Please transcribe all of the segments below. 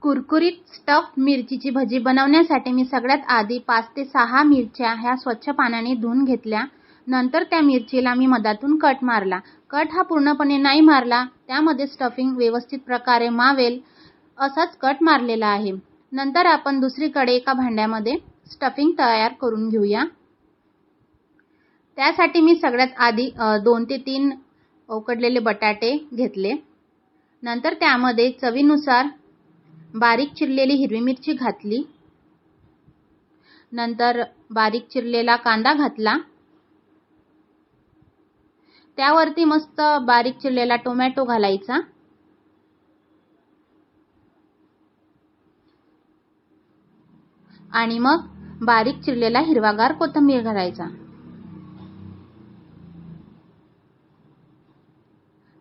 कुरकुरीत स्टफ मिरचीची भजी बनवण्यासाठी मी सगळ्यात आधी 5 ते 6 मिरच्या ह्या स्वच्छ पाण्याने धुवून घेतल्या। नंतर त्या मिरचीला मी मधातून कट मारला। कट हा पूर्णपणे नाही मारला, त्यामध्ये स्टफिंग व्यवस्थित प्रकारे मावेल असाच कट मारलेला आहे। नंतर आपण दुसरीकडे एका भांड्यामध्ये स्टफिंग तयार करून घेऊया। त्यासाठी मी सगळ्यात आधी 2 ते 3 उकडलेले बटाटे घेतले। नंतर त्यामध्ये चवीनुसार बारीक चिरलेली हिरवी मिरची घातली। नंतर बारीक चिरलेला कांदा घातला। त्यावरती मस्त बारीक चिरलेला टोमॅटो घालायचा। आणि मग बारीक चिरलेला हिरवागार कोथिंबीर घालायचा।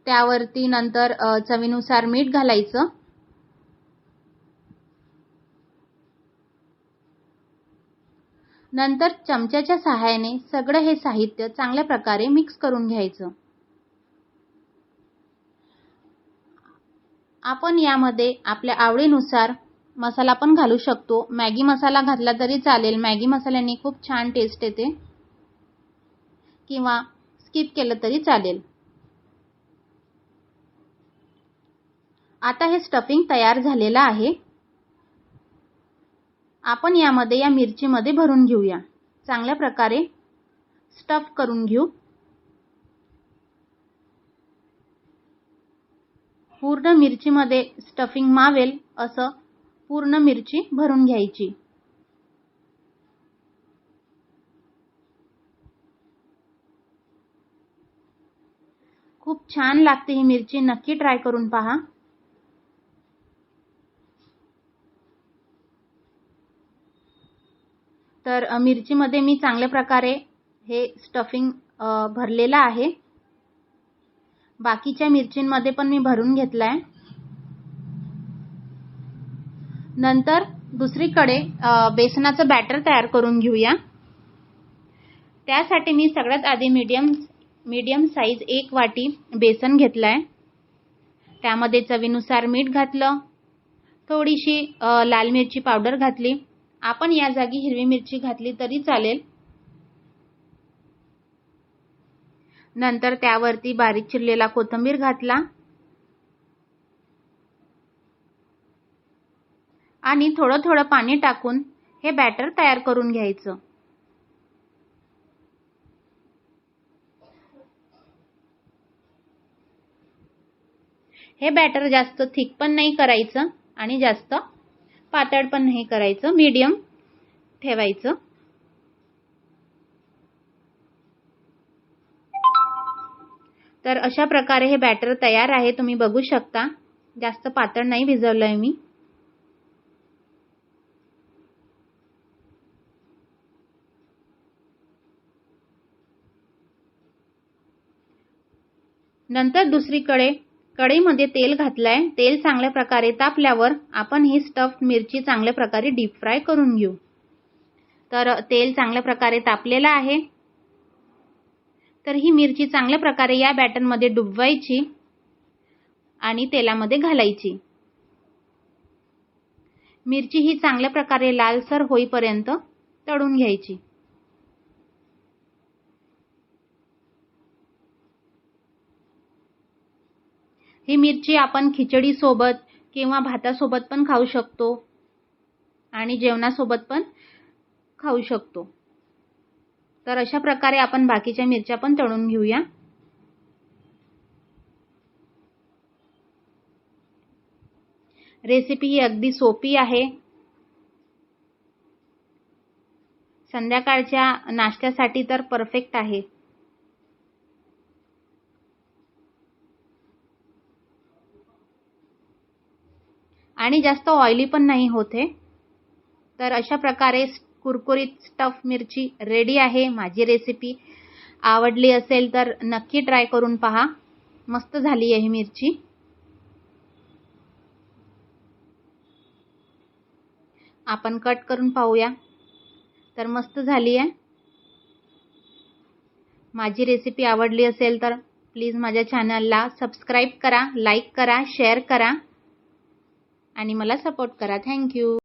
त्यावरती नंतर चवीनुसार मीठ घालायचं। नंतर चमच्याच्या सहाय्याने सगळं हे साहित्य चांगल्या प्रकारे मिक्स करून घ्यायचं। आपण यामध्ये आपल्या आवडीनुसार मसाला पण घालू शकतो। मॅगी मसाला घातला तरी चालेल, मॅगी मसाल्याने खूप छान टेस्ट येते, किंवा स्किप केलं तरी चालेल। आता हे स्टफिंग तयार झालेलं आहे। आपण यामध्ये या मिरचीमध्ये भरून घेऊया। चांगल्या प्रकारे स्टफ करून घेऊ। पूर्ण मिरचीमध्ये स्टफिंग मावेल असं पूर्ण मिरची भरून घ्यायची। खूप छान लागते ही मिरची, नक्की ट्राय करून पहा। तर मिरचीमध्ये मी चांगल्या प्रकारे हे स्टफिंग भरलेलं आहे। बाकीच्या मिरचींमध्ये पण मी भरून घेतलाय। नंतर दुसरीकडे बेसनाचं बॅटर तयार करून घेऊया। त्यासाठी मी सगळ्यात आधी मीडियम साइज 1 वाटी बेसन घेतलाय। त्यामध्ये चवीनुसार मीठ घातलं, थोडीशी लाल मिरची पावडर घातली। आपण या जागी हिरवी मिरची घातली तरी चालेल। नंतर त्यावरती बारीक चिरलेला कोथिंबीर घातला आणि थोडं थोडं पाणी टाकून हे बॅटर तयार करून घ्यायचं। हे बॅटर जास्त थिक पण नाही करायचं आणि जास्त पातळ पण नाही करायचं, मीडियम ठेवायचं। तर अशा प्रकारे हे बॅटर तयार आहे, तुम्ही बघू शकता। जास्त पातळ नाही भिजवलंय मी। नंतर दुसरीकडे कढईमध्ये तेल घातलंय। तेल चांगल्या प्रकारे तापल्यावर आपण ही स्टफ्ड मिरची चांगल्या प्रकारे डीप फ्राय करून घेऊ। तर तेल चांगल्या प्रकारे तापलेलं आहे। तर ही मिरची चांगल्या प्रकारे या बॅटरमध्ये डुबवायची आणि तेलामध्ये घालायची। मिरची ही चांगल्या प्रकारे लालसर होईपर्यंत तळून घ्यायची। ही मिरची आपण खिचडी सोबत किंवा भातासोबत पण खाऊ शकतो आणि जेवणासोबत पण खाऊ शकतो। तर अशा प्रकारे आपण बाकीच्या मिरच्या पण तळून घेऊया। रेसिपी ही अगदी सोपी आहे। संध्याकाळच्या नाश्त्यासाठी तर परफेक्ट आहे। आणि जास्त ऑइली पण नाही होते। तर अशा प्रकारे कुरकुरीत स्टफ मिरची रेडी आहे। माझी रेसिपी आवडली असेल तर नक्की ट्राय करून पहा। मस्त झाली आहे मिरची। आपण कट करून पाहूया। तर मस्त झाली आहे। माझी रेसिपी आवडली असेल तर प्लीज माझ्या चॅनलला सबस्क्राइब करा, लाईक करा, शेअर करा। आणि मला सपोर्ट करा. थँक्यू.